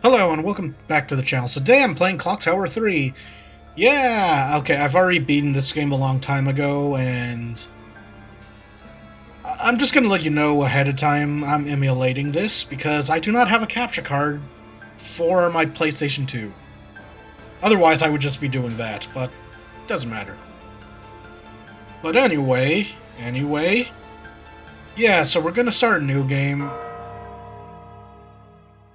Hello and welcome back to the channel. So today I'm playing Clock Tower 3. Yeah, okay, I've already beaten this game a long time ago, and I'm just gonna let you know ahead of time I'm emulating this because I do not have a capture card for my PlayStation 2. Otherwise I would just be doing that, but it doesn't matter. But anyway, yeah, so we're gonna start a new game.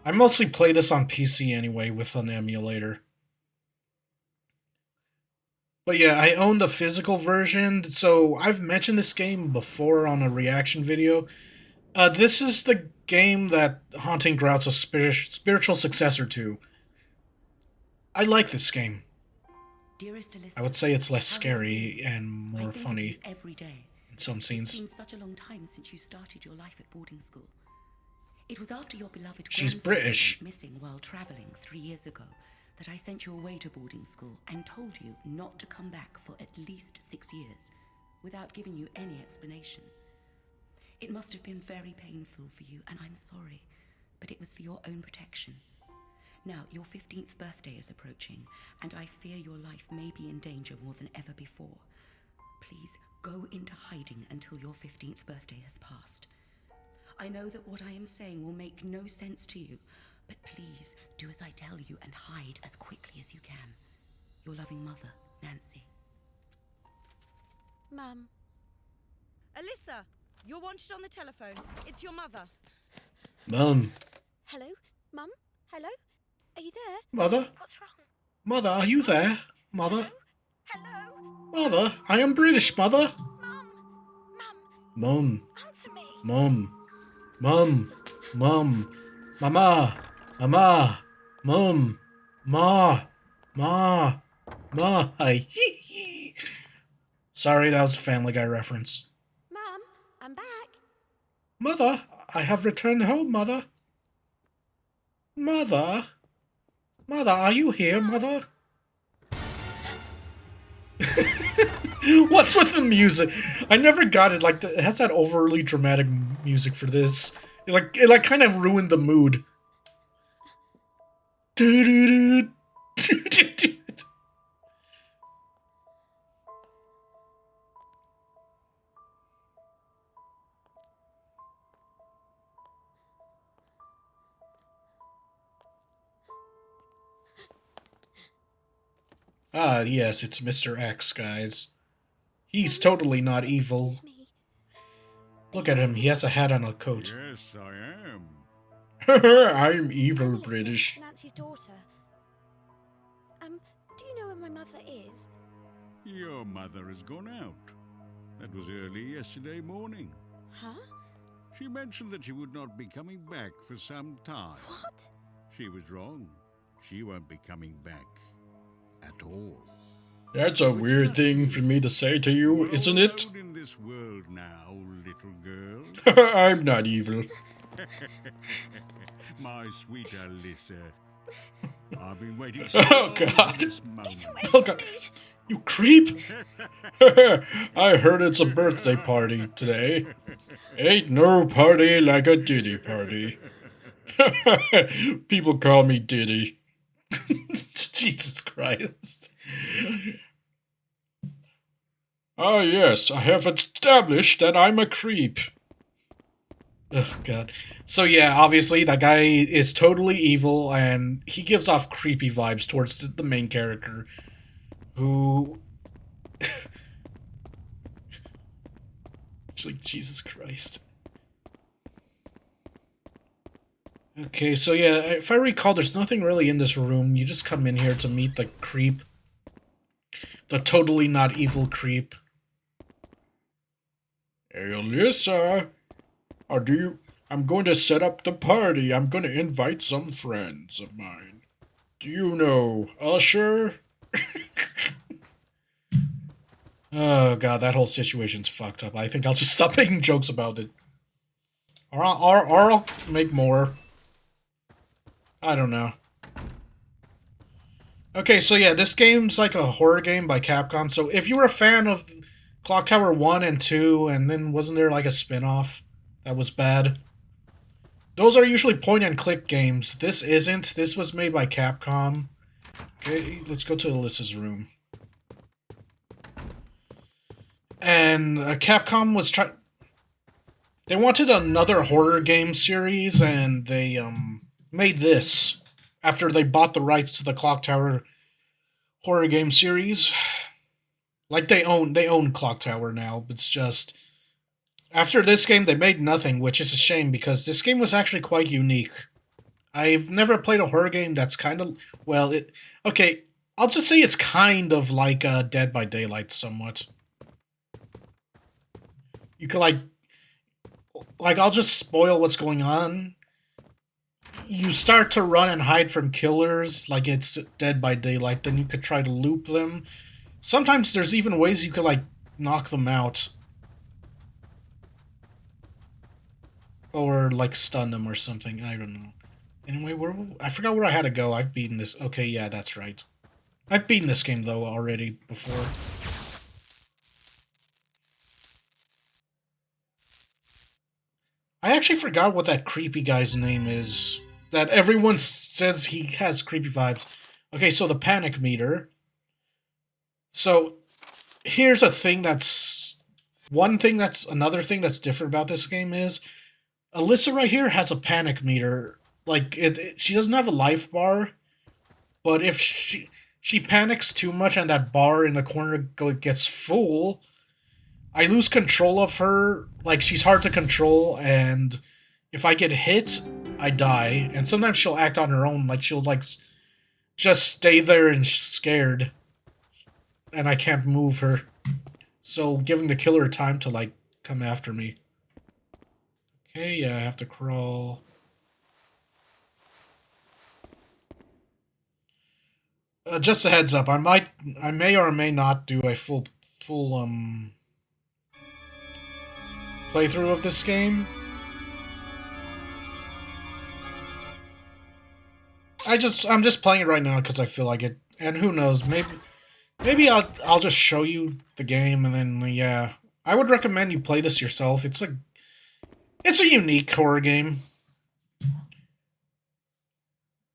I mostly play this on PC anyway with an emulator. But yeah, I own the physical version, so I've mentioned this game before on a reaction video. This is the game that Haunting Ground's a spiritual successor to. I like this game. Dearest Alyssa, I would say it's less scary and more I think funny of you every day. in some It scenes. seems such a long time since you started your life at boarding school. It was after your beloved She's grandfather British. went missing while travelling 3 years ago that I sent you away to boarding school and told you not to come back for at least 6 years without giving you any explanation. It must have been very painful for you, and I'm sorry, but it was for your own protection. Now, your 15th birthday is approaching, and I fear your life may be in danger more than ever before. Please go into hiding until your 15th birthday has passed. I know that what I am saying will make no sense to you, but please do as I tell you and hide as quickly as you can. Your loving mother, Nancy. Mum. Alyssa, you're wanted on the telephone. It's your mother. Mum. Hello? Mum? Hello? Are you there? Mother? What's wrong? Mother, are you there? Mother? Hello? Mother? I am British, Mother. Mum? Mum. Answer me. Mum. Mum. Mum. Mama. Mama. Mum. Ma. Ma. Ma. Hi. Sorry, that was a Family Guy reference. Mum, I'm back. Mother, I have returned home, Mother. Mother? Mother, are you here, Mother? What's with the music? I never got it. Like, it has that overly dramatic music for this. It kind of ruined the mood. Doo-doo-doo. Doo-doo-doo. Ah, yes, it's Mr. X, guys. He's totally not evil. Excuse me. Look at him, he has a hat and a coat. Yes, I am. I'm evil, I'm Alyssa, British. Nancy's daughter. Do you know where my mother is? Your mother has gone out. That was early yesterday morning. Huh? She mentioned that she would not be coming back for some time. What? She was wrong. She won't be coming back at all. That's a weird thing for me to say to you, We're isn't all it? alone in this world now, little girl. I'm not evil. My sweet Alyssa. I've been waiting so Oh, long God. for this moment. Oh, God. You creep! I heard it's a birthday party today. Ain't no party like a Diddy party. People call me Diddy. Jesus Christ. Ah, yes, I have established that I'm a creep. Oh, God. So, yeah, obviously, that guy is totally evil, and he gives off creepy vibes towards the main character, who... It's like, Jesus Christ. Okay, so yeah, if I recall, there's nothing really in this room. You just come in here to meet the creep. The totally not evil creep. Hey, Alyssa! I'm going to set up the party. I'm going to invite some friends of mine. Do you know Usher? Oh, God, that whole situation's fucked up. I think I'll just stop making jokes about it. Or I'll make more. I don't know. Okay, so yeah, this game's like a horror game by Capcom. So if you were a fan of Clock Tower 1 and 2, and then wasn't there like a spin-off that was bad? Those are usually point-and-click games. This isn't. This was made by Capcom. Okay, let's go to Alyssa's room. And Capcom was trying... They wanted another horror game series, and they made this after they bought the rights to the Clock Tower horror game series. Like they own Clock Tower now. It's just after this game they made nothing, which is a shame because this game was actually quite unique. I've never played a horror game that's kind of okay. I'll just say it's kind of like Dead by Daylight somewhat. You could like I'll just spoil what's going on. You start to run and hide from killers like it's Dead by Daylight, then you could try to loop them. Sometimes there's even ways you could like knock them out. Or like stun them or something, I don't know. Anyway, I forgot where I had to go. I've beaten this. Okay, yeah, that's right. I've beaten this game though already before. I actually forgot what that creepy guy's name is. That everyone says he has creepy vibes. Okay, so the panic meter. So, here's a thing that's... Another thing that's different about this game is... Alyssa right here has a panic meter. Like, she doesn't have a life bar. But if she panics too much and that bar in the corner gets full... I lose control of her, like, she's hard to control, and if I get hit, I die, and sometimes she'll act on her own, like, she'll, like, just stay there and scared, and I can't move her, so giving the killer time to, like, come after me. Okay, yeah, I have to crawl. Just a heads up, I may or may not do a full, playthrough of this game. I'm just playing it right now because I feel like it, and who knows, maybe I'll just show you the game and then yeah, I would recommend you play this yourself. It's a unique horror game,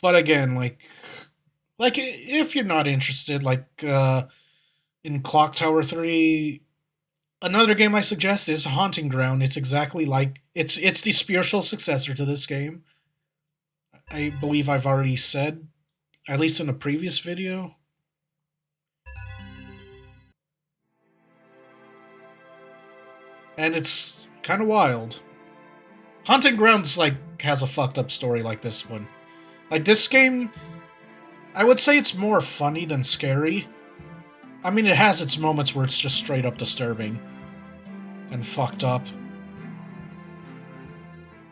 but again, like if you're not interested, like in Clock Tower 3. Another game I suggest is Haunting Ground. It's exactly like... It's the spiritual successor to this game. I believe I've already said, at least in a previous video. And it's kind of wild. Haunting Grounds, like, has a fucked up story like this one. Like, this game, I would say it's more funny than scary. I mean, it has its moments where it's just straight up disturbing and fucked up.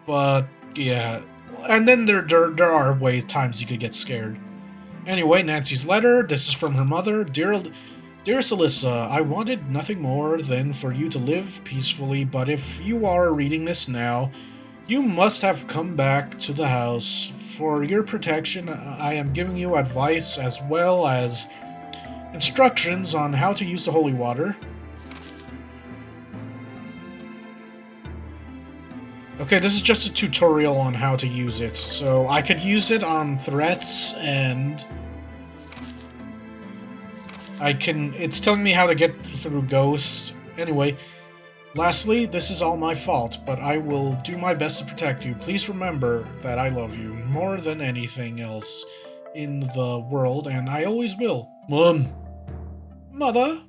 But yeah, and then there are times you could get scared. Anyway, Nancy's letter. This is from her mother. Dearest Alyssa, I wanted nothing more than for you to live peacefully, but if you are reading this now, you must have come back to the house. For your protection, I am giving you advice as well as instructions on how to use the holy water. Okay, this is just a tutorial on how to use it. So I could use it on threats and it's telling me how to get through ghosts. Anyway, lastly, this is all my fault, but I will do my best to protect you. Please remember that I love you more than anything else in the world, and I always will. Mother?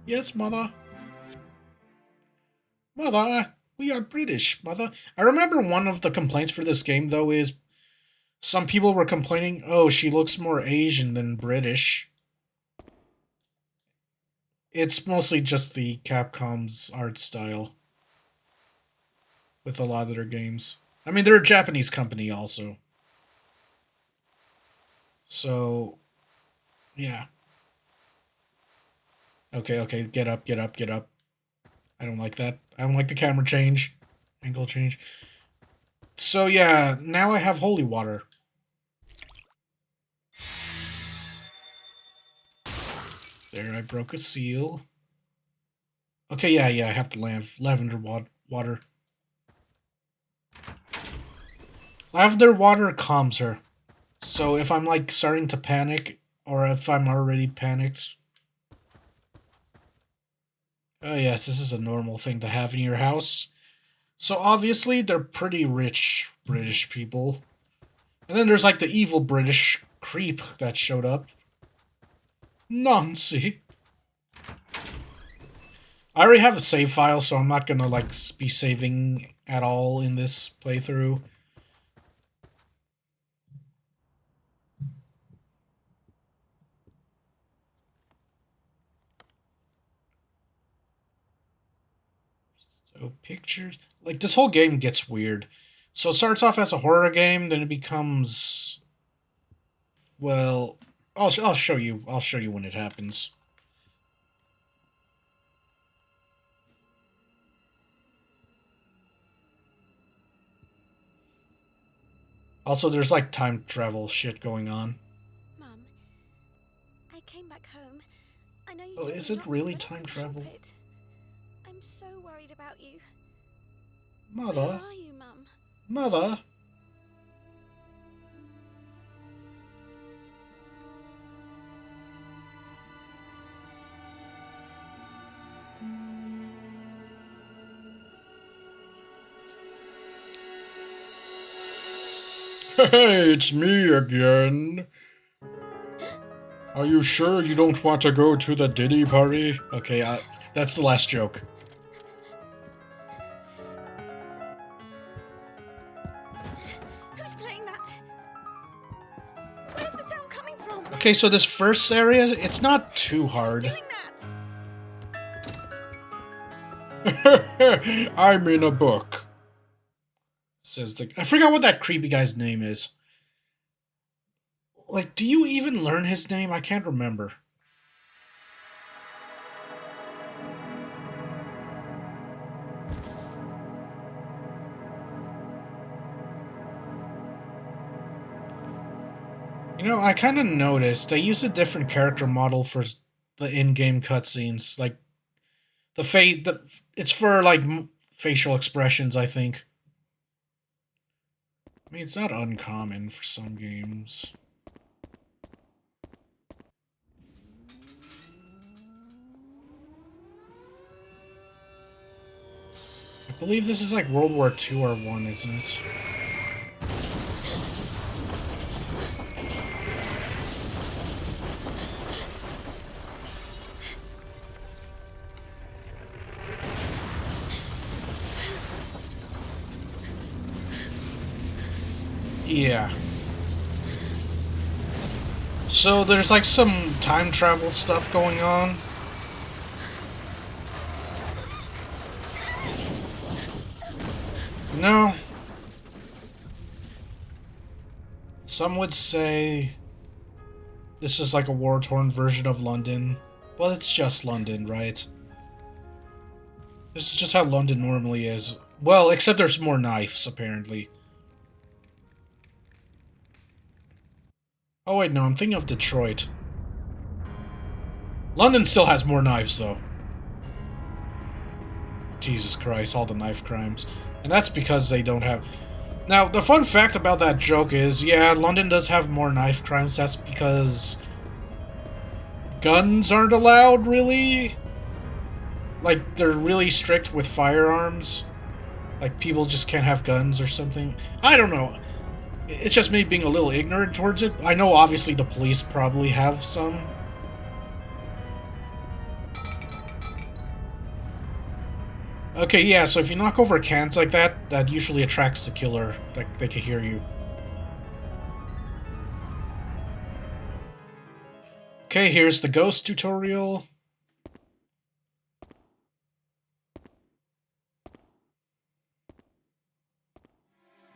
Yes, Mother? Mother, we are British, Mother. I remember one of the complaints for this game, though, is some people were complaining, oh, she looks more Asian than British. It's mostly just the Capcom's art style with a lot of their games. I mean, they're a Japanese company also. So, yeah. Okay, get up. I don't like that. I don't like the camera change. Angle change. So yeah, now I have holy water. There, I broke a seal. Okay, yeah, I have to lavender water. Lavender water calms her. So if I'm like starting to panic, or if I'm already panicked. Oh yes, this is a normal thing to have in your house. So obviously they're pretty rich British people. And then there's like the evil British creep that showed up. Nancy. I already have a save file, so I'm not gonna like be saving at all in this playthrough. So pictures, like this whole game gets weird. So it starts off as a horror game, then it becomes, well, I'll show you. I'll show you when it happens. Also, there's like time travel shit going on. Mum, I came back home. I know you Oh, told is me it not to, really but I time couldn't help travel? it. I'm so worried about you. Mother, Where are you, Mum? mother. Hey, it's me again. Are you sure you don't want to go to the Diddy party? Okay, that's the last joke. Who's playing that? Where's the sound coming from? Okay, so this first area, it's not too hard. Doing that? I'm in a book. Says the... I forgot what that creepy guy's name is. Like, do you even learn his name? I can't remember. You know, I kind of noticed they use a different character model for the in-game cutscenes. Like, it's for, like, facial expressions, I think. I mean, it's not uncommon for some games. I believe this is like World War II or 1, isn't it? Yeah. So there's like some time travel stuff going on. No. Some would say this is like a war-torn version of London. Well, it's just London, right? This is just how London normally is. Well, except there's more knives, apparently. Oh wait, no, I'm thinking of Detroit. London still has more knives, though. Jesus Christ, all the knife crimes. And that's because they don't have... Now, the fun fact about that joke is, yeah, London does have more knife crimes. That's because guns aren't allowed, really. Like, they're really strict with firearms. Like, people just can't have guns or something. I don't know. It's just me being a little ignorant towards it. I know, obviously, the police probably have some. Okay, yeah, so if you knock over cans like that, that usually attracts the killer. Like, they can hear you. Okay, here's the ghost tutorial.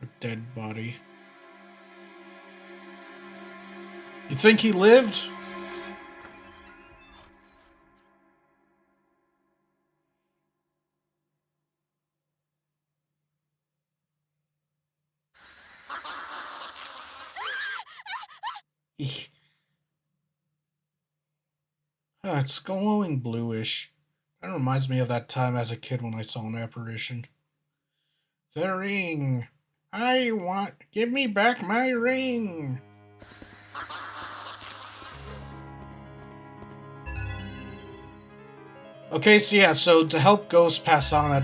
A dead body. You think he lived? Eek. Ah, it's glowing bluish. That reminds me of that time as a kid when I saw an apparition. The ring! Give me back my ring. Okay, so yeah, so to help Ghost pass on that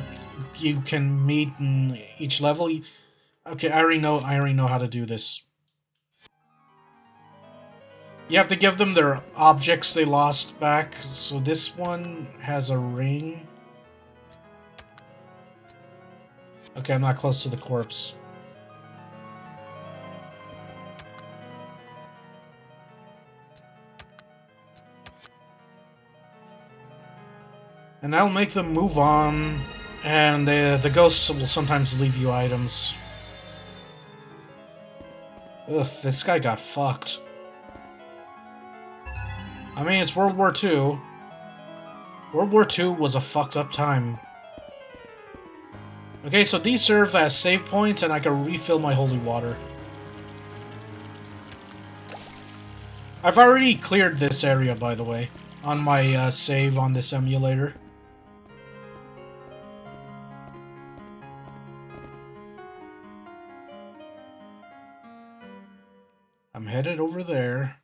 you can meet in each level. Okay, I already know how to do this. You have to give them their objects they lost back. So this one has a ring. Okay, I'm not close to the corpse. And that'll make them move on. And the ghosts will sometimes leave you items. Ugh, this guy got fucked. I mean, it's World War II. World War II was a fucked up time. Okay, so these serve as save points, and I can refill my holy water. I've already cleared this area, by the way, on my save on this emulator. I'm headed over there.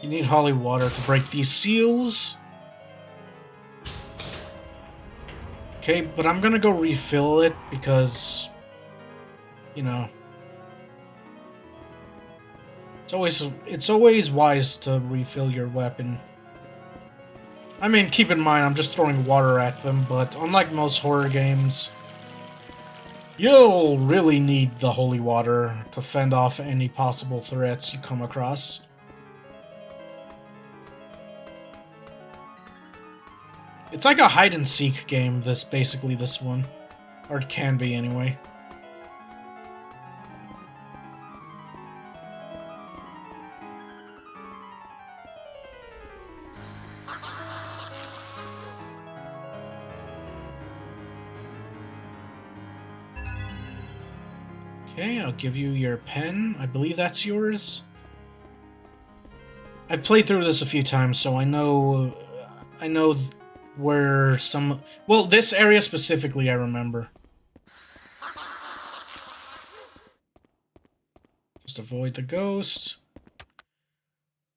You need holy water to break these seals. Okay, but I'm gonna go refill it because, you know, it's always wise to refill your weapon. I mean, keep in mind, I'm just throwing water at them, but unlike most horror games, you'll really need the holy water to fend off any possible threats you come across. It's like a hide-and-seek game, basically this one. Or it can be, anyway. Okay, I'll give you your pen. I believe that's yours. I've played through this a few times, so I know where some... Well, this area specifically I remember. Just avoid the ghost.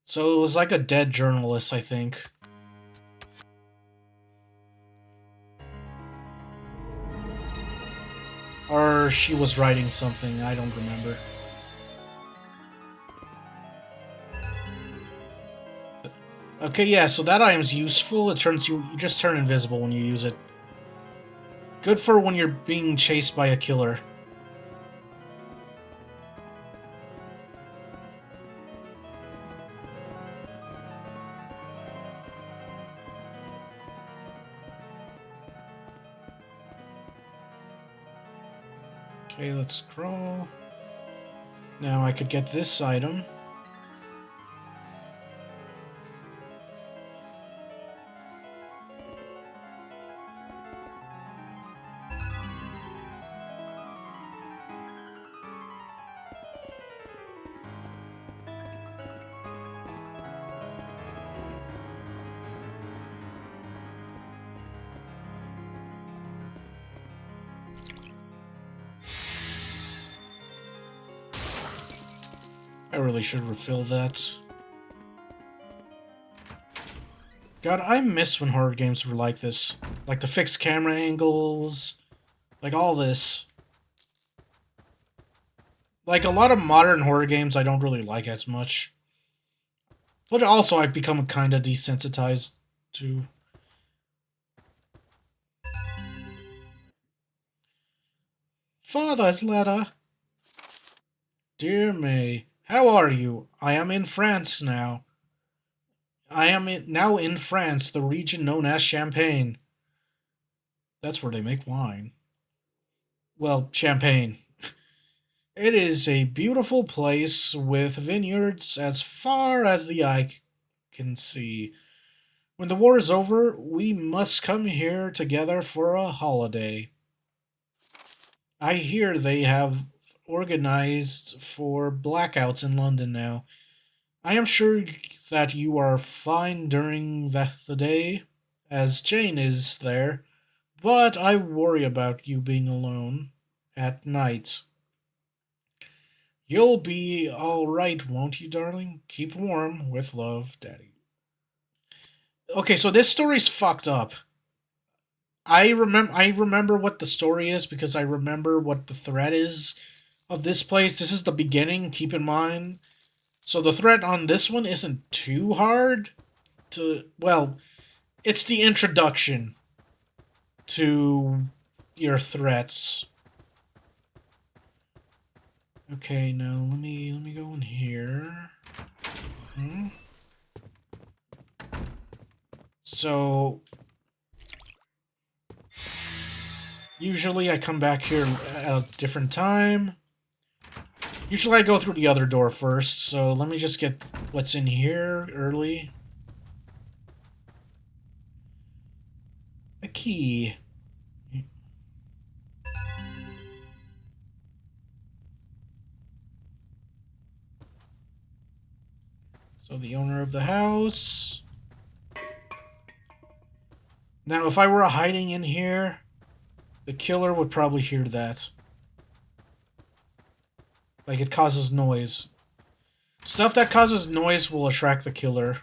So it was like a dead journalist, I think. Or she was writing something, I don't remember. Okay, yeah, so that item's useful. It turns you just turn invisible when you use it. Good for when you're being chased by a killer. Okay, let's scroll. Now I could get this item. I really should refill that. God, I miss when horror games were like this. Like the fixed camera angles. Like all this. Like a lot of modern horror games I don't really like as much. But also I've become kind of desensitized to... Father's letter. Dear May, how are you? I am in France now. Now in France, the region known as Champagne. That's where they make wine. Well, Champagne. It is a beautiful place with vineyards as far as the eye can see. When the war is over, we must come here together for a holiday. I hear they have organized for blackouts in London now. I am sure that you are fine during the day, as Jane is there, but I worry about you being alone at night. You'll be alright, won't you, darling? Keep warm. With love, Daddy. Okay, so this story's fucked up. I remember what the story is because I remember what the threat is of this place. This is the beginning, keep in mind. So the threat on this one isn't too hard to, well, it's the introduction to your threats. Okay, now let me go in here. So usually I come back here at a different time. Usually I go through the other door first, so let me just get what's in here early. A key. So the owner of the house. Now, if I were hiding in here, the killer would probably hear that. Like, it causes noise. Stuff that causes noise will attract the killer.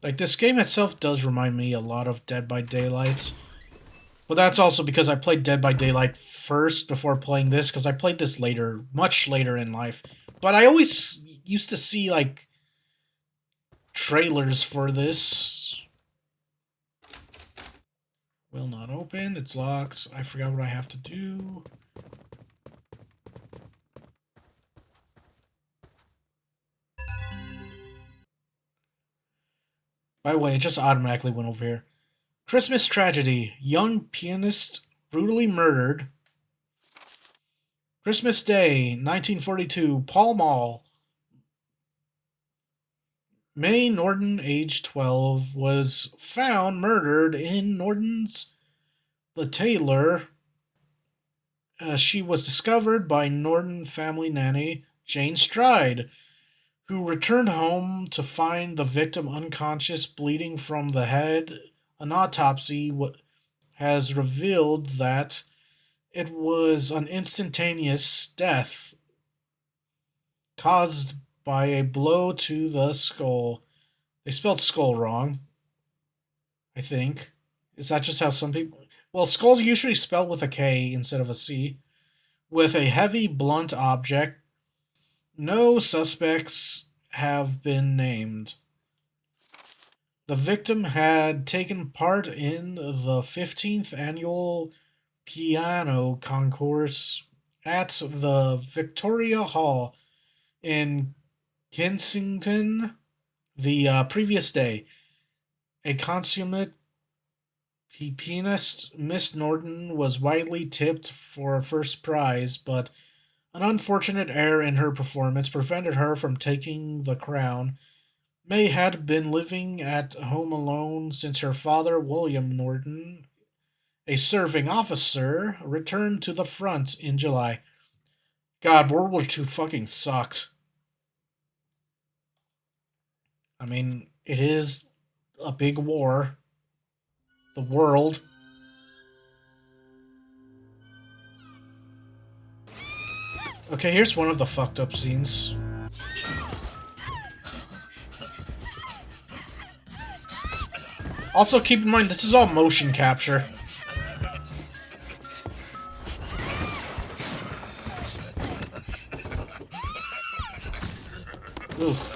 Like, this game itself does remind me a lot of Dead by Daylight. But that's also because I played Dead by Daylight first before playing this, because I played this later, much later in life. But I always used to see, like, trailers for this. Will not open. It's locked. I forgot what I have to do. By the way, it just automatically went over here. Christmas tragedy. Young pianist brutally murdered. Christmas Day, 1942. Pall Mall. May Norton, age 12, was found murdered in Norton's The Taylor. She was discovered by Norton family nanny Jane Stride, who returned home to find the victim unconscious, bleeding from the head. An autopsy has revealed that it was an instantaneous death caused by a blow to the skull. They spelled skull wrong, I think. Is that just how some people... Well, skull's usually spelled with a K instead of a C. With a heavy, blunt object. No suspects have been named. The victim had taken part in the 15th annual piano concourse at the Victoria Hall in Kensington the previous day. A consummate pianist, Miss Norton was widely tipped for a first prize, but an unfortunate error in her performance prevented her from taking the crown. May had been living at home alone since her father, William Norton, a serving officer, returned to the front in July. God, World War II fucking sucks. I mean, it is a big war. The world. Okay, here's one of the fucked up scenes. Also, keep in mind, this is all motion capture. Oof.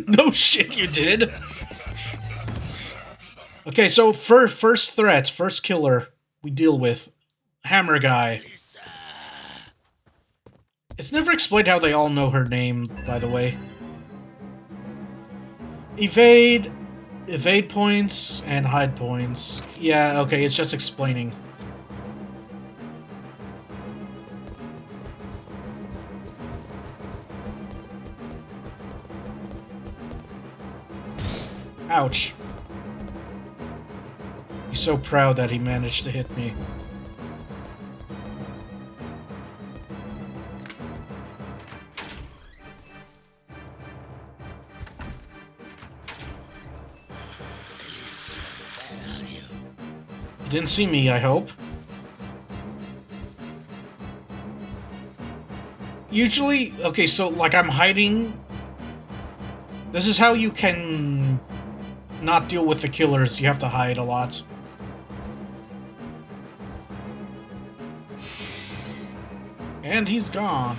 No shit, you did. Okay, so for first threat, first killer we deal with, Hammer Guy. It's never explained how they all know her name, by the way. Evade points, and hide points. Yeah, okay, it's just explaining. Ouch. He's so proud that he managed to hit me. You didn't see me, I hope. Usually, okay, so like I'm hiding. This is how you can not deal with the killers. You have to hide a lot. And he's gone.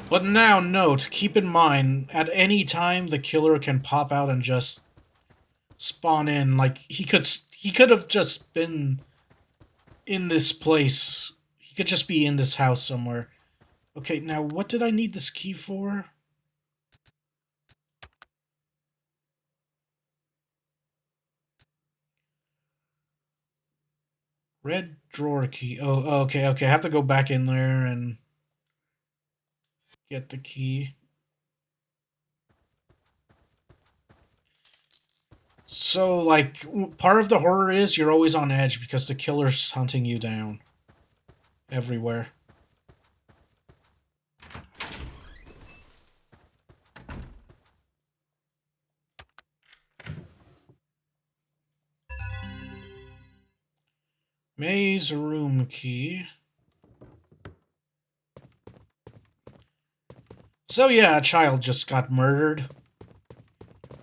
But now note, keep in mind, at any time the killer can pop out and just spawn in. Like he could have just been in this place. He could just be in this house somewhere. Okay, now what did I need this key for? Red drawer key. Oh, okay, okay. I have to go back in there and get the key. So, like, part of the horror is you're always on edge because the killer's hunting you down. Everywhere. Maze room key. So yeah, a child just got murdered.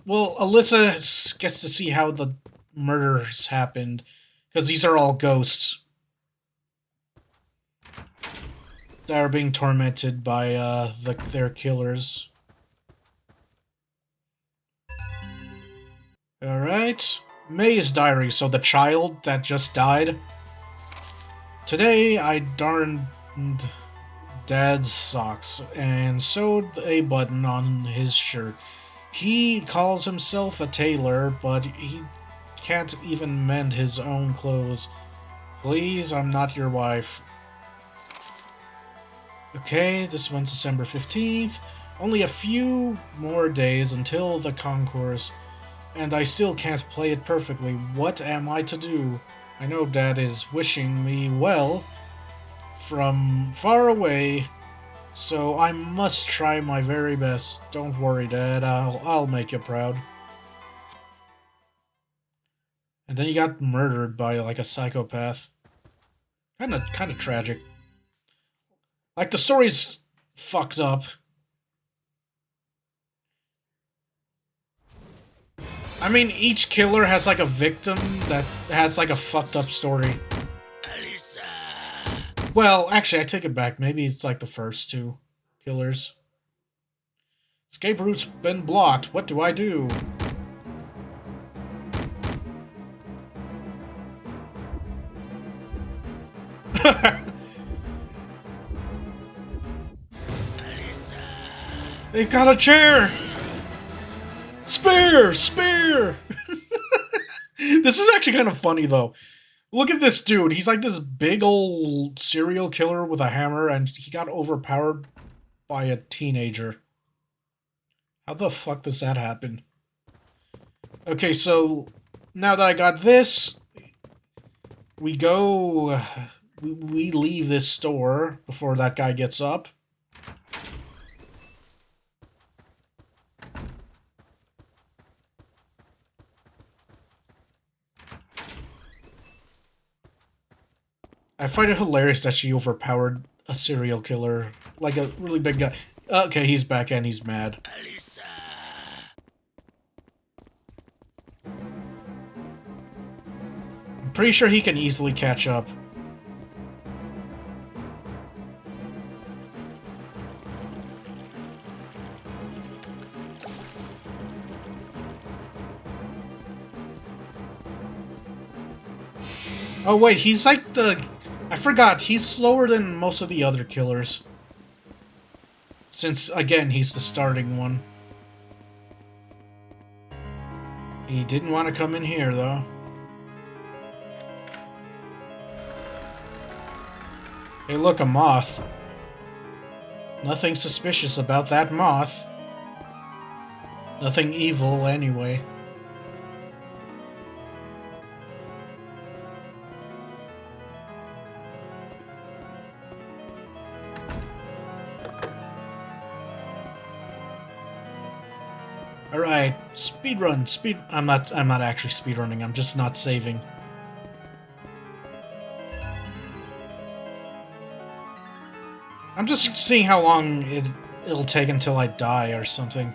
Well, Alyssa gets to see how the murders happened, because these are all ghosts that are being tormented by their killers. Alright. May's diary, so the child that just died. Today, I darned Dad's socks and sewed a button on his shirt. He calls himself a tailor, but he can't even mend his own clothes. Please, I'm not your wife. Okay, this one's December 15th. Only a few more days until the concourse, and I still can't play it perfectly. What am I to do? I know Dad is wishing me well from far away, so I must try my very best. Don't worry, Dad. I'll make you proud. And then he got murdered by like a psychopath. Kind of tragic. Like the story's fucked up. I mean, each killer has like a victim that has like a fucked up story. Alyssa. Well, actually, I take it back. Maybe it's like the first two killers. Escape route's been blocked. What do I do? They got a chair! Spear! Spear! This is actually kind of funny, though. Look at this dude. He's like this big old serial killer with a hammer, and he got overpowered by a teenager. How the fuck does that happen? Okay, so now that I got this, we go... We leave this store before that guy gets up. I find it hilarious that she overpowered a serial killer, like a really big guy. Okay, he's back and he's mad. Alyssa. I'm pretty sure he can easily catch up. Oh wait, he's like the... I forgot, he's slower than most of the other killers. Since, again, he's the starting one. He didn't want to come in here, though. Hey, look, a moth. Nothing suspicious about that moth. Nothing evil, anyway. Alright, speedrun, I'm not actually speedrunning, I'm just not saving. I'm just seeing how long it'll take until I die or something.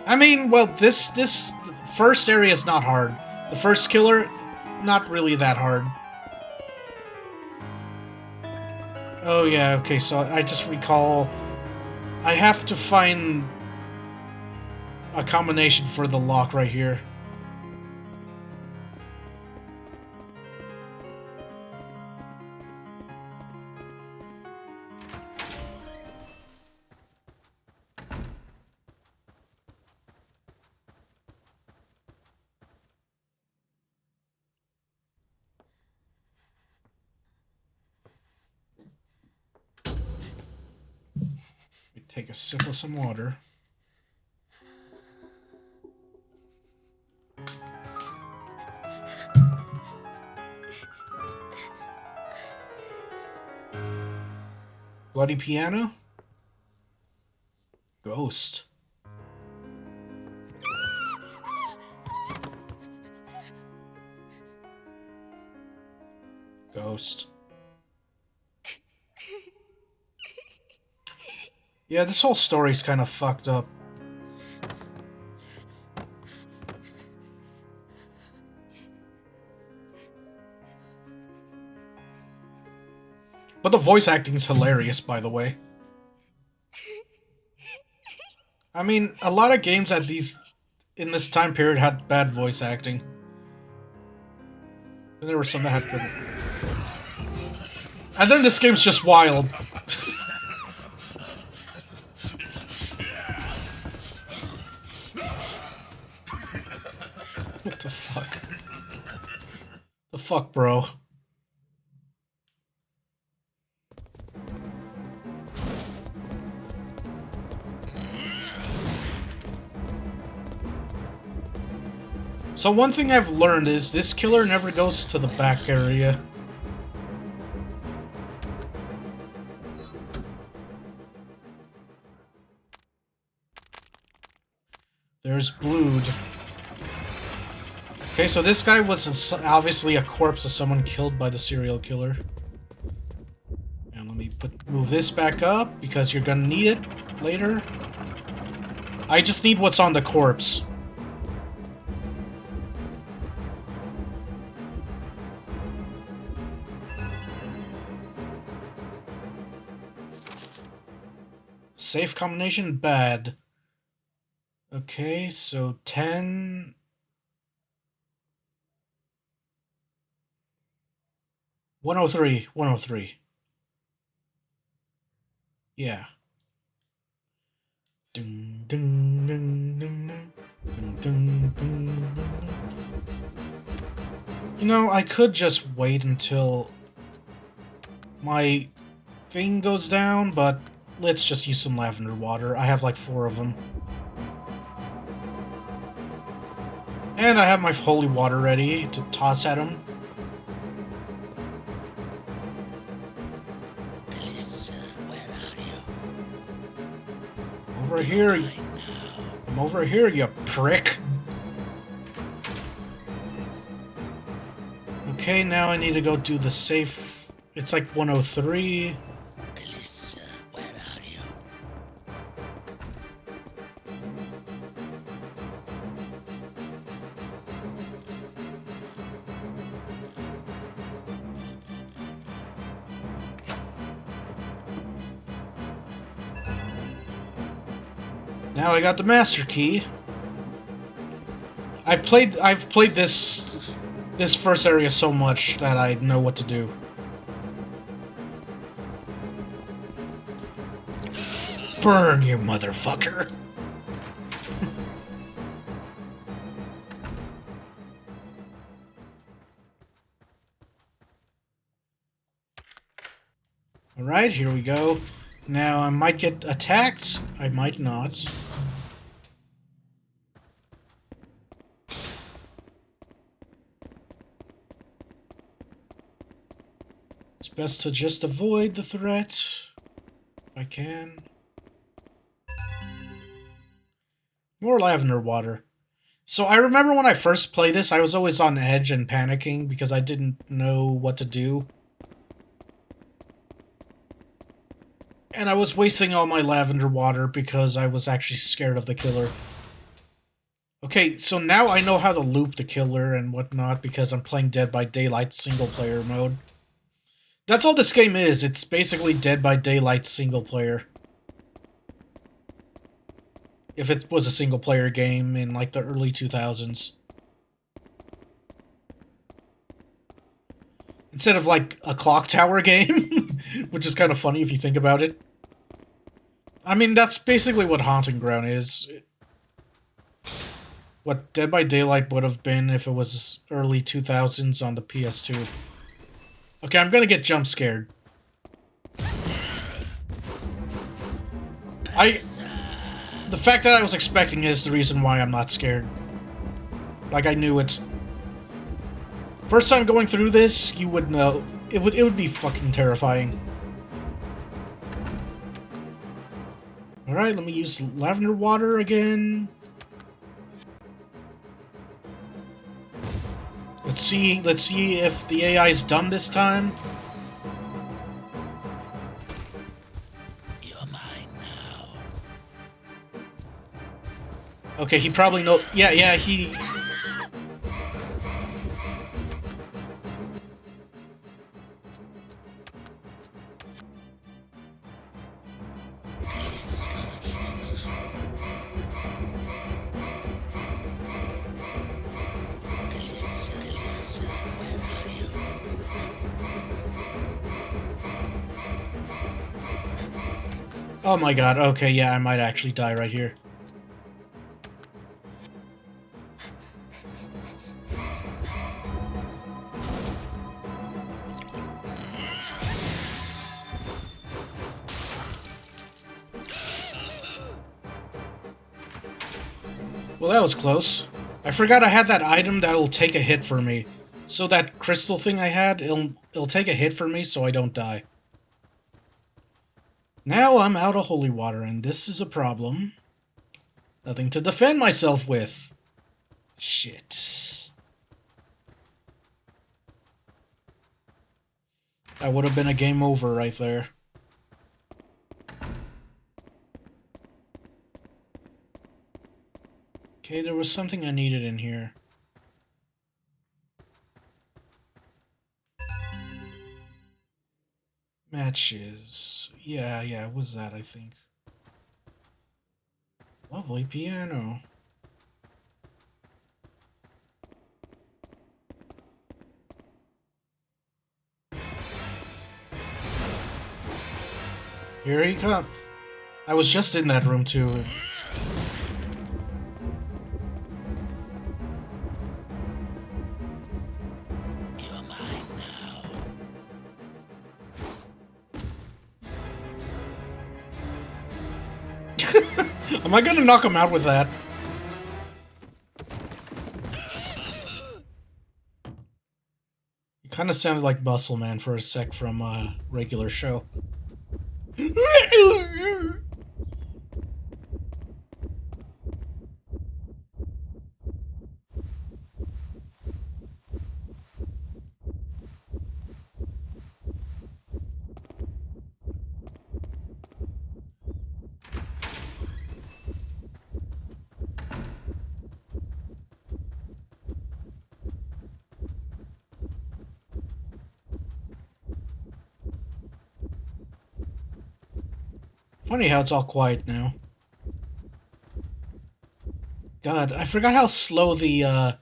I mean, well, this first area is not hard. The first killer, not really that hard. Oh yeah, okay, so I just recall I have to find a combination for the lock right here. Take a sip of some water. Bloody piano? Ghost. Ghost. Yeah, this whole story's kind of fucked up. But the voice acting's hilarious, by the way. I mean, a lot of games in this time period had bad voice acting. And there were some that had good. And then this game's just wild. What the fuck? The fuck, bro? So one thing I've learned is this killer never goes to the back area. There's Blood. Okay, so this guy was obviously a corpse of someone killed by the serial killer. And let me move this back up, because you're gonna need it later. I just need what's on the corpse. Safe combination, bad. Okay, so 10... 103. 103. Yeah. Dun, dun, dun, dun, dun, dun, dun, dun. You know, I could just wait until my thing goes down, but let's just use some lavender water. I have like 4 of them. And I have my holy water ready to toss at him. Over here, I'm over here, you prick. Okay, now I need to go do the safe. It's like 103. Now I got the master key. I've played this first area so much that I know what to do. Burn, you motherfucker. Alright, here we go. Now I might get attacked, I might not. It's best to just avoid the threat, if I can. More lavender water. So I remember when I first played this, I was always on edge and panicking because I didn't know what to do. And I was wasting all my lavender water because I was actually scared of the killer. Okay, so now I know how to loop the killer and whatnot because I'm playing Dead by Daylight single player mode. That's all this game is. It's basically Dead by Daylight single player. If it was a single player game in like the early 2000s. Instead of like a clock tower game, which is kind of funny if you think about it. I mean, that's basically what Haunting Ground is. What Dead by Daylight would have been if it was early 2000s on the PS2. Okay, I'm gonna get jump scared. The fact that I was expecting it is the reason why I'm not scared. Like, I knew it. First time going through this, you would know. It would be fucking terrifying. Alright, let me use lavender water again. Let's see if the AI is done this time. You're mine now. Okay, he probably know. Yeah, he. Oh my god, okay, yeah, I might actually die right here. Well, that was close. I forgot I had that item that'll take a hit for me. So that crystal thing I had, it'll take a hit for me so I don't die. Now I'm out of holy water, and this is a problem. Nothing to defend myself with. Shit. That would have been a game over right there. Okay, there was something I needed in here. Matches. Yeah, it was that, I think. Lovely piano. Here he comes. I was just in that room, too. You're mine now. Am I gonna knock him out with that? You kind of sounded like Muscle Man for a sec from a regular show. Funny how it's all quiet now. God, I forgot how slow the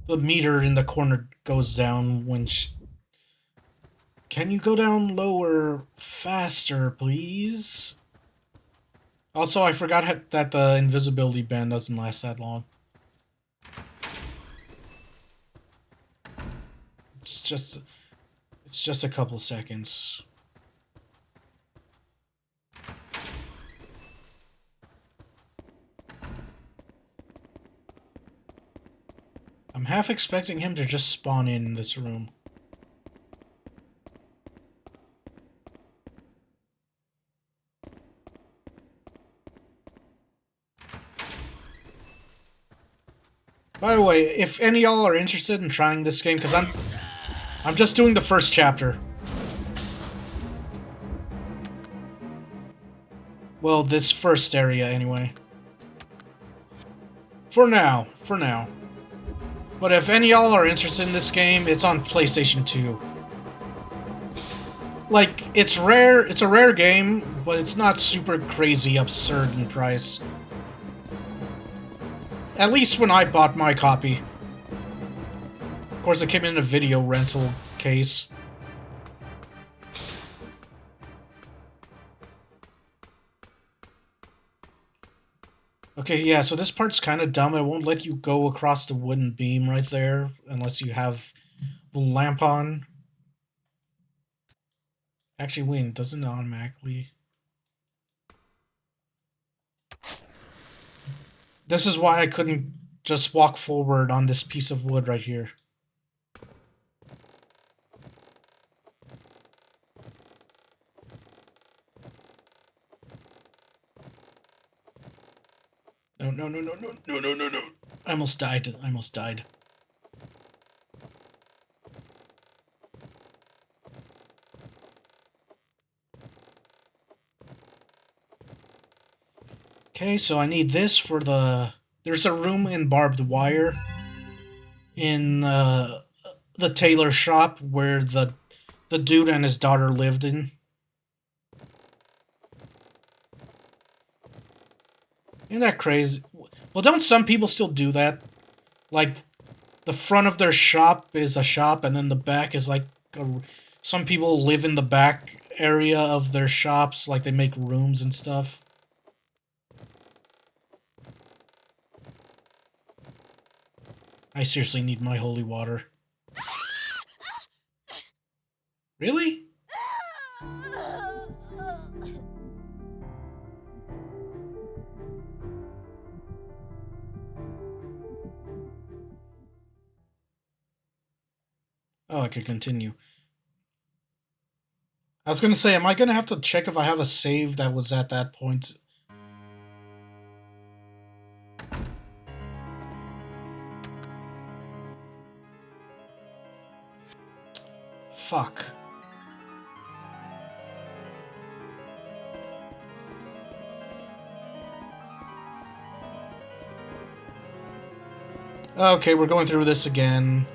meter in the corner goes down when Can you go down lower faster, please? Also, I forgot that the invisibility band doesn't last that long. It's just a couple seconds. I'm half expecting him to just spawn in this room. By the way, if any of y'all are interested in trying this game, because I'm just doing the first chapter. Well, this first area anyway. For now. But if any of y'all are interested in this game, it's on PlayStation 2. Like, it's rare, it's a rare game, but it's not super crazy absurd in price. At least when I bought my copy. Of course, it came in a video rental case. Okay, yeah, so this part's kind of dumb. It won't let you go across the wooden beam right there unless you have the lamp on. Actually, wait, it doesn't automatically. This is why I couldn't just walk forward on this piece of wood right here. No. I almost died. Okay, so I need this for the... There's a room in barbed wire in the tailor shop where the dude and his daughter lived in. Isn't that crazy? Well, don't some people still do that? Like, the front of their shop is a shop, and then the back is like... Some people live in the back area of their shops, like they make rooms and stuff. I seriously need my holy water. Really? Oh, I could continue. I was gonna say, am I gonna have to check if I have a save that was at that point? Fuck. Okay, we're going through this again.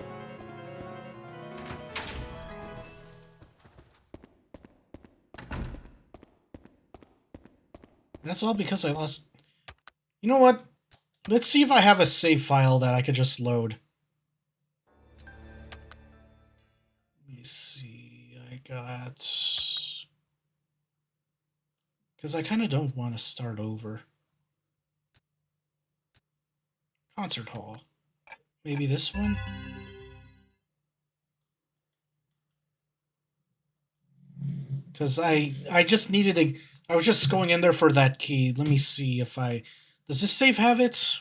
That's all because I lost... You know what? Let's see if I have a save file that I could just load. Let me see... I got... Because I kind of don't want to start over. Concert hall. Maybe this one? Because I just needed a... I was just going in there for that key. Let me see if I... Does this save have it?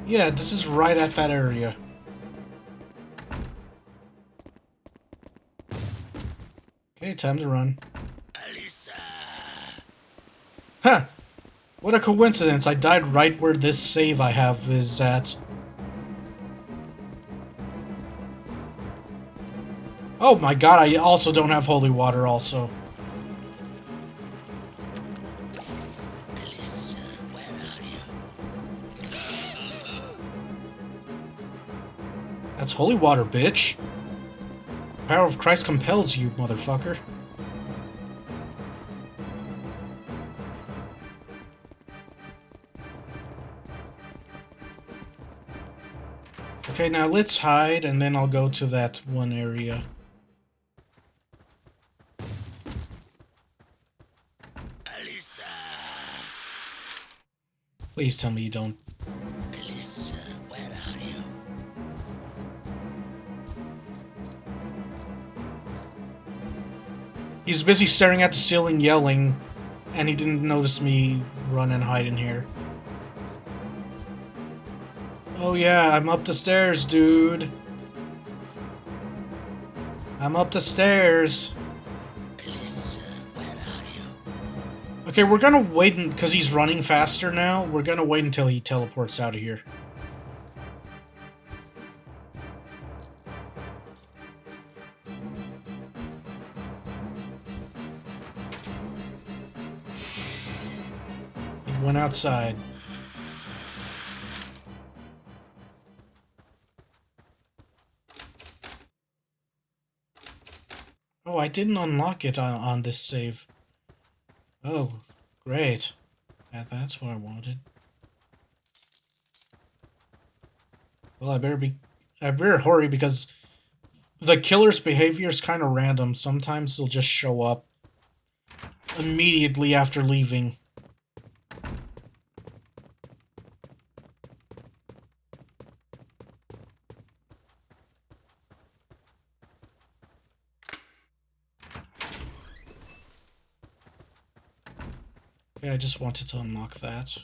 Yeah, this is right at that area. Okay, time to run. Alyssa. Huh! What a coincidence, I died right where this save I have is at. Oh my god, I also don't have holy water also. Alyssa, where are you? That's holy water, bitch. The power of Christ compels you, motherfucker. Okay, now let's hide, and then I'll go to that one area. Alyssa. Please tell me you don't. Alyssa, where are you? He's busy staring at the ceiling yelling, and he didn't notice me run and hide in here. Oh yeah, I'm up the stairs, dude. I'm up the stairs. Alyssa, where are you? Okay, we're gonna wait because he's running faster now. We're gonna wait until he teleports out of here. He went outside. Oh, I didn't unlock it on this save. Oh, great. Yeah, that's what I wanted. Well, I better hurry because the killer's behavior is kind of random. Sometimes they'll just show up immediately after leaving. Okay, I just wanted to unlock that.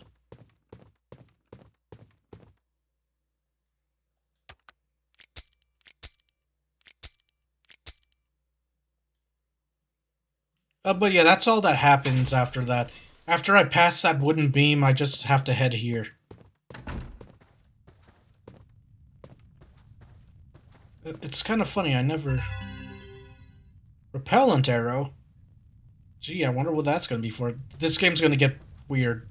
But yeah, that's all that happens after that. After I pass that wooden beam, I just have to head here. It's kind of funny, I never... Repellent arrow? Gee, I wonder what that's gonna be for. This game's gonna get weird.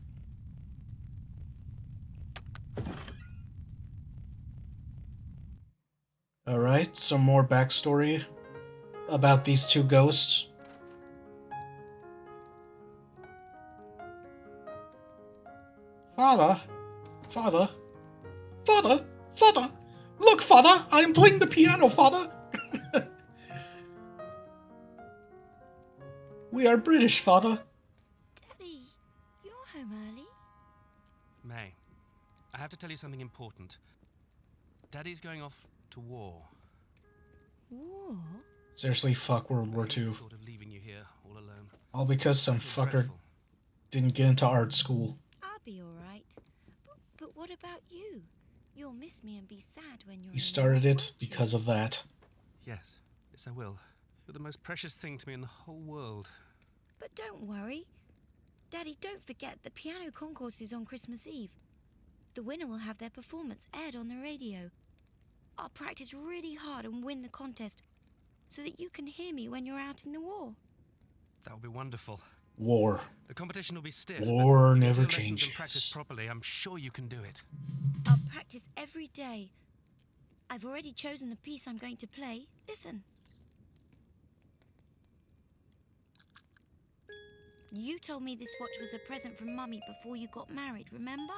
Alright, some more backstory about these two ghosts. Father? Father? Father? Father? Look, Father! I am playing the piano, Father! We are British, Father. Daddy, you're home early. May, I have to tell you something important. Daddy's going off to war. War? Seriously, fuck World War II. Thought of leaving you here all alone. All because some It's fucker dreadful. didn't get into art school. I'll be alright. But what about you? You'll miss me and be sad when you're He started away, it won't you? because of that. Yes, yes I will. You're the most precious thing to me in the whole world. But don't worry. Daddy, don't forget the piano concourse is on Christmas Eve. The winner will have their performance aired on the radio. I'll practice really hard and win the contest so that you can hear me when you're out in the war. That would be wonderful. War. The competition will be stiff. War but if you never do lessons and practice changes. properly, I'm sure you can do it. I'll practice every day. I've already chosen the piece I'm going to play. Listen. You told me this watch was a present from Mummy before you got married, remember?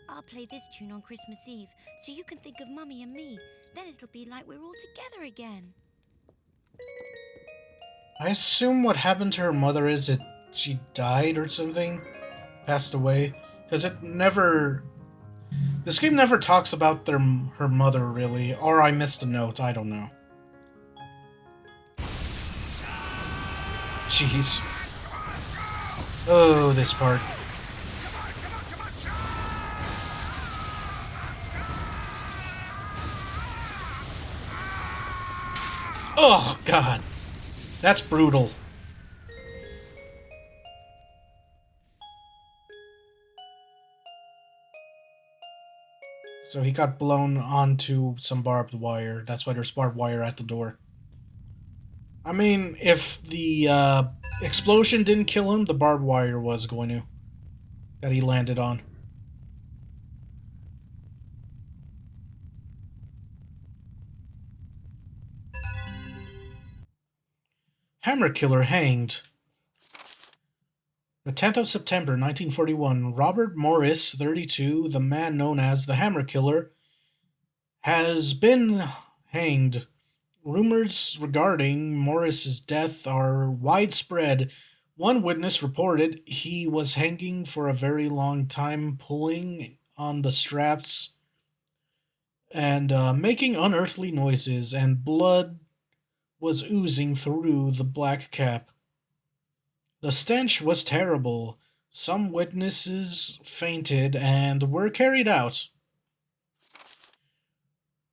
I'll play this tune on Christmas Eve so you can think of Mummy and me. Then it'll be like we're all together again. I assume what happened to her mother is that she died or something? Passed away? Because it never... This game never talks about her mother, really. Or I missed a note, I don't know. Jeez. Oh, this part. Oh, God. That's brutal. So he got blown onto some barbed wire. That's why there's barbed wire at the door. I mean, if the explosion didn't kill him, the barbed wire was going to. That he landed on. Hammer killer hanged. The 10th of September, 1941, Robert Morris, 32, the man known as the Hammer Killer, has been hanged. Rumors regarding Morris's death are widespread. One witness reported he was hanging for a very long time, pulling on the straps and making unearthly noises, and blood was oozing through the black cap. The stench was terrible. Some witnesses fainted and were carried out.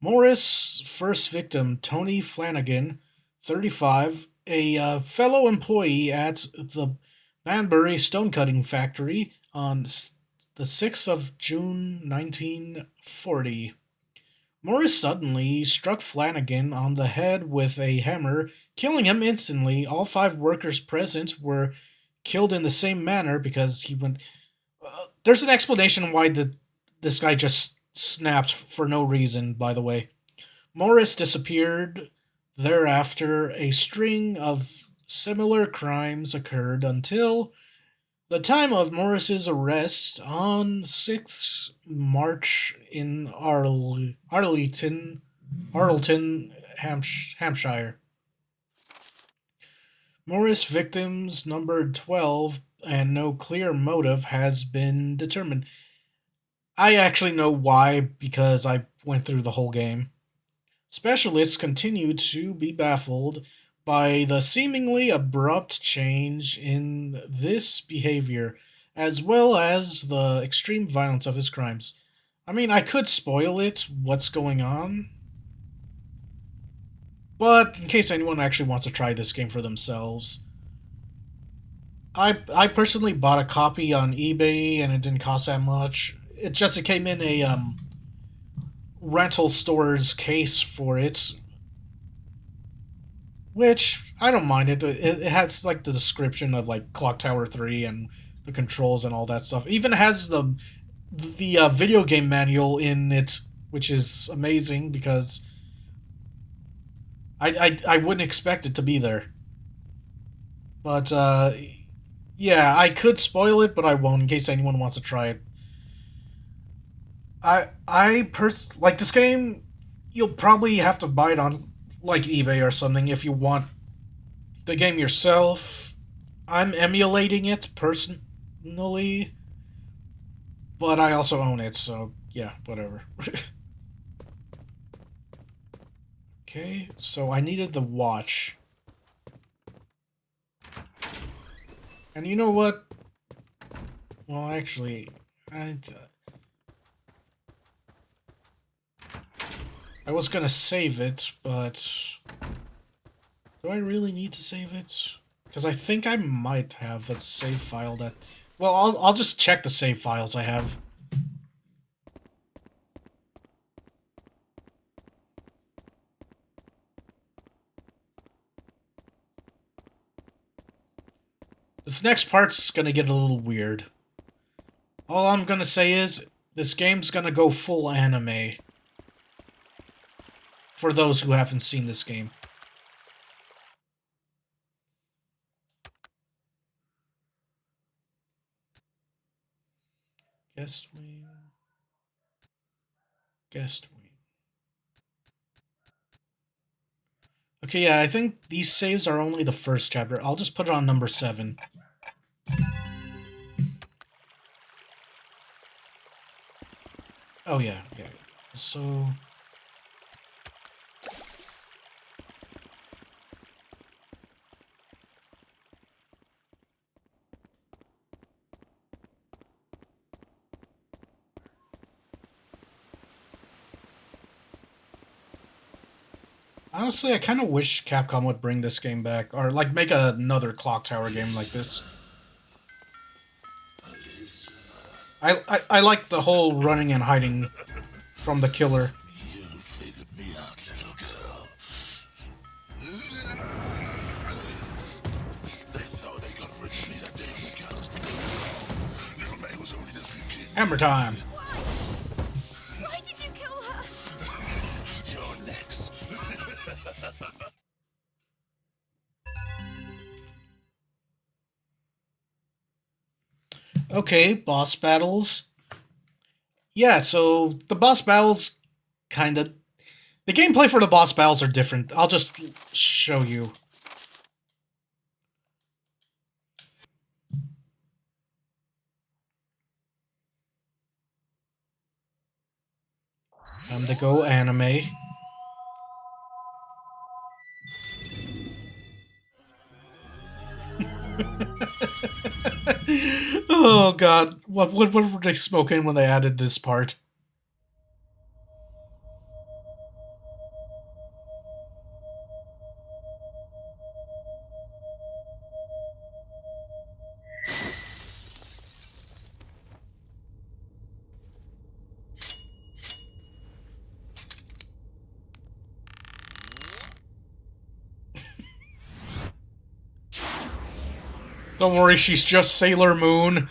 Morris' first victim, Tony Flanagan, 35, a fellow employee at the Banbury Stonecutting Factory on the 6th of June 1940. Morris suddenly struck Flanagan on the head with a hammer, killing him instantly. All 5 workers present were killed in the same manner because he went. There's an explanation why this guy just snapped for no reason, by the way. Morris disappeared. Thereafter, a string of similar crimes occurred until the time of Morris's arrest on 6th March in Arlington, Hampshire. Morris victims numbered 12 and no clear motive has been determined. I actually know why because I went through the whole game. Specialists continue to be baffled by the seemingly abrupt change in this behavior, as well as the extreme violence of his crimes. I mean, I could spoil it, what's going on, but in case anyone actually wants to try this game for themselves, I personally bought a copy on eBay and it didn't cost that much. It came in a rental store's case for it, which I don't mind it. It has like the description of like Clock Tower 3 and the controls and all that stuff. It even has the video game manual in it, which is amazing because I wouldn't expect it to be there. But yeah, I could spoil it, but I won't in case anyone wants to try it. Like this game. You'll probably have to buy it on like eBay or something if you want the game yourself. I'm emulating it personally, but I also own it, so yeah, whatever. Okay, so I needed the watch. And you know what? Well, actually, I was gonna save it, but do I really need to save it? Because I think I might have a save file that... Well, I'll just check the save files I have. This next part's gonna get a little weird. All I'm gonna say is, this game's gonna go full anime. For those who haven't seen this game. Guest wing. Guest wing. Okay, yeah, I think these saves are only the first chapter. I'll just put it on number 7. Oh, yeah. So... Honestly, I kind of wish Capcom would bring this game back, or like make another Clock Tower game like this. I like the whole running and hiding from the killer. You figured me out, little girl. They thought they got rid of me that day on the gallows. Little May was only the beginning. Hammer time! Why did you kill her? You're next. Okay, boss battles. Yeah, so the boss battles kind of... The gameplay for the boss battles are different. I'll just show you. Time to go anime. Oh god, what were they smoking when they added this part? Don't worry, she's just Sailor Moon.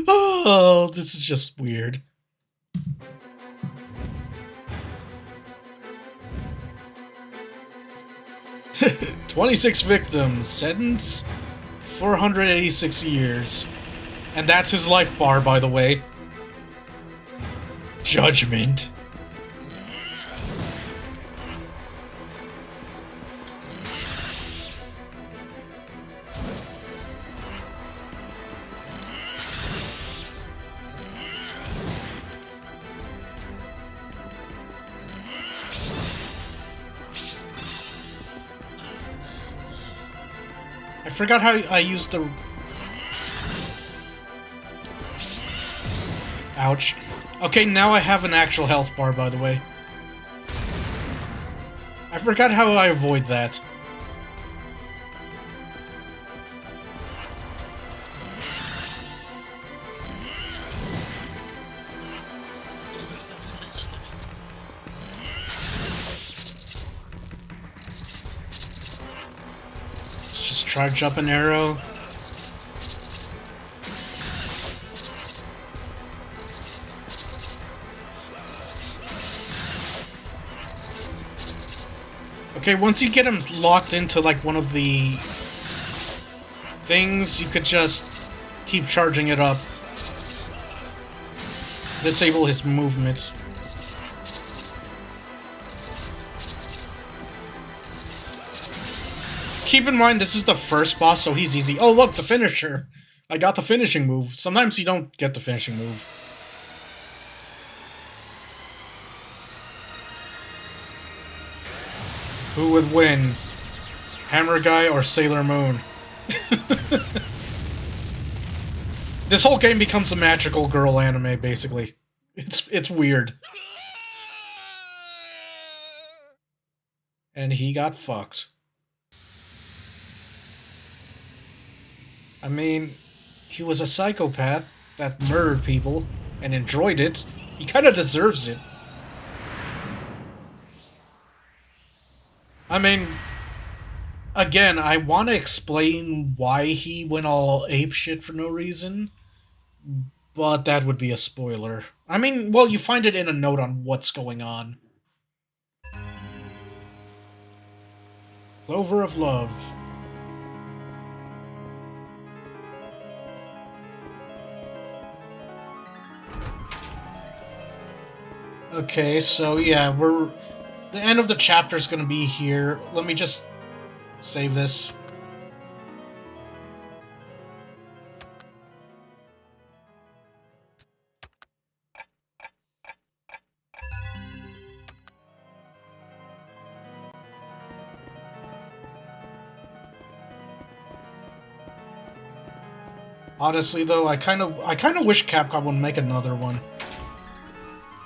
Oh, this is just weird. "26 victims, sentence 486 years. And that's his life bar, by the way. Judgment. I forgot how I used the... Ouch. Okay, now I have an actual health bar, by the way. I forgot how I avoid that. Let's just charge up an arrow. Okay, once you get him locked into, like, one of the things, you could just keep charging it up. Disable his movement. Keep in mind, this is the first boss, so he's easy. Oh, look, the finisher! I got the finishing move. Sometimes you don't get the finishing move. Who would win? Hammer Guy or Sailor Moon? This whole game becomes a magical girl anime, basically. It's weird. And he got fucked. I mean, he was a psychopath that murdered people and enjoyed it. He kind of deserves it. I mean, again, I want to explain why he went all apeshit for no reason, but that would be a spoiler. I mean, well, you find it in a note on what's going on. Clover of Love. Okay, so yeah, the end of the chapter is going to be here. Let me just save this. Honestly, though, I kind of wish Capcom would make another one.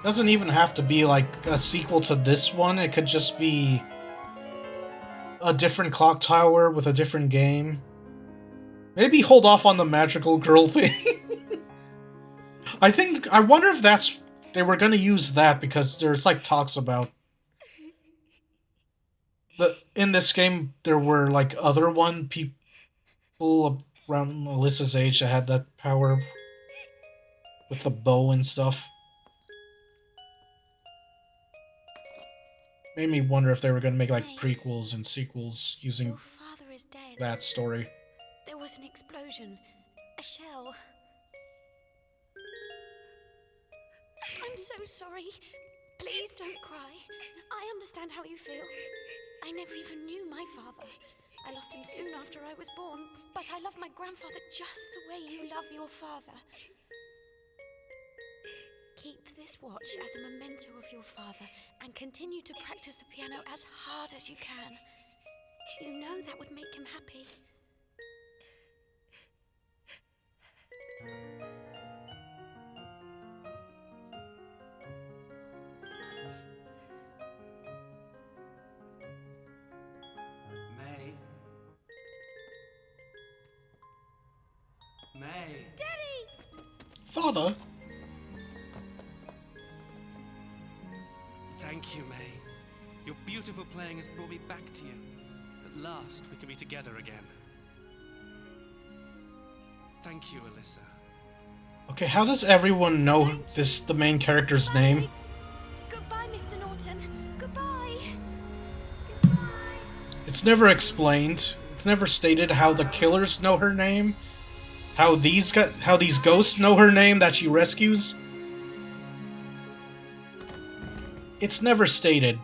Doesn't even have to be like a sequel to this one. It could just be a different clock tower with a different game. Maybe hold off on the magical girl thing. I wonder if they were gonna use that because there's like talks about in this game there were like other people around Alyssa's age that had that power with the bow and stuff. Made me wonder if they were gonna make like prequels and sequels using Your father is dead. that story. There was an explosion. A shell. I'm so sorry. Please don't cry. I understand how you feel. I never even knew my father. I lost him soon after I was born, but I love my grandfather just the way you love your father. Keep this watch as a memento of your father and continue to practice the piano as hard as you can. You know that would make him happy. Father? Thank you, May. Your beautiful playing has brought me back to you. At last, we can be together again. Thank you, Alyssa. Okay, how does everyone know the main character's name? Goodbye, Mr. Norton. Goodbye. Goodbye. It's never explained. It's never stated how the killers know her name. How these ghosts know her name that she rescues. It's never stated.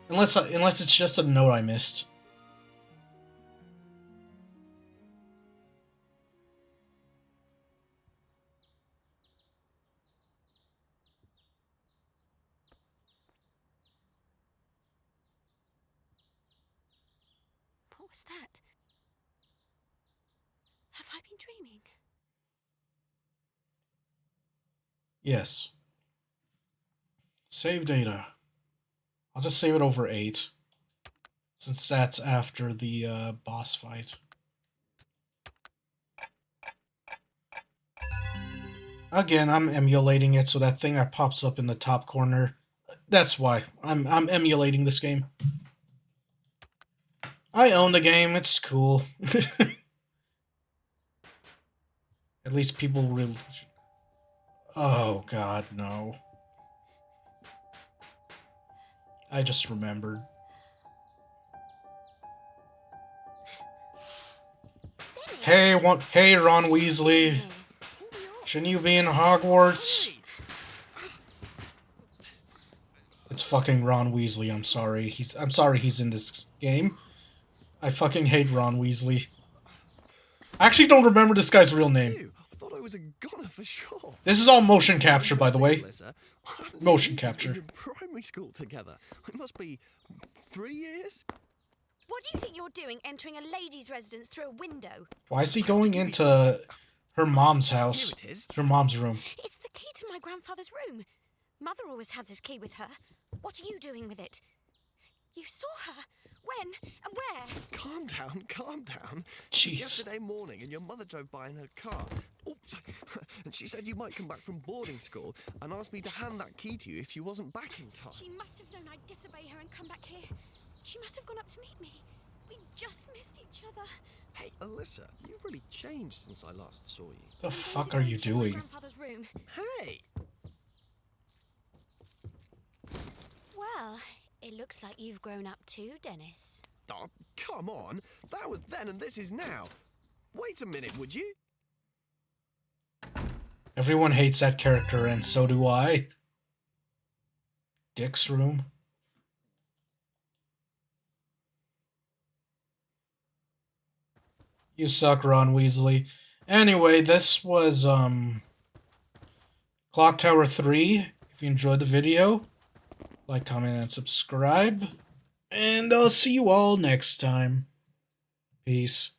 Unless it's just a note I missed. What was that? Have I been dreaming? Yes. Save data. I'll just save it over 8. Since that's after the boss fight. Again, I'm emulating it, so that thing that pops up in the top corner. That's why. I'm emulating this game. I own the game, it's cool. At least people really... Oh god, no. I just remembered. Hey, Ron Weasley. Shouldn't you be in Hogwarts? It's fucking Ron Weasley, I'm sorry. I'm sorry he's in this game. I fucking hate Ron Weasley. I actually don't remember this guy's real name. I thought I was a goner for sure. This is all motion capture, by the way. Motion capture. In primary school together. It must be 3 years. What do you think you're doing entering a lady's residence through a window? Why is he going into her mom's house? Here it is. Her mom's room. It's the key to my grandfather's room. Mother always has this key with her. What are you doing with it? You saw her. When and where? Calm down, calm down. Jeez. It was yesterday morning and your mother drove by in her car. Oops. And she said you might come back from boarding school and asked me to hand that key to you if you wasn't back in time. She must have known I'd disobey her and come back here. She must have gone up to meet me. We just missed each other. Hey, Alyssa, you've really changed since I last saw you. The fuck are you doing? Grandfather's room. Hey! Well, it looks like you've grown up too, Dennis. Oh, come on. That was then and this is now. Wait a minute, would you? Everyone hates that character, and so do I. Dick's room. You suck, Ron Weasley. Anyway, this was, Clock Tower 3. If you enjoyed the video, like, comment, and subscribe. And I'll see you all next time. Peace.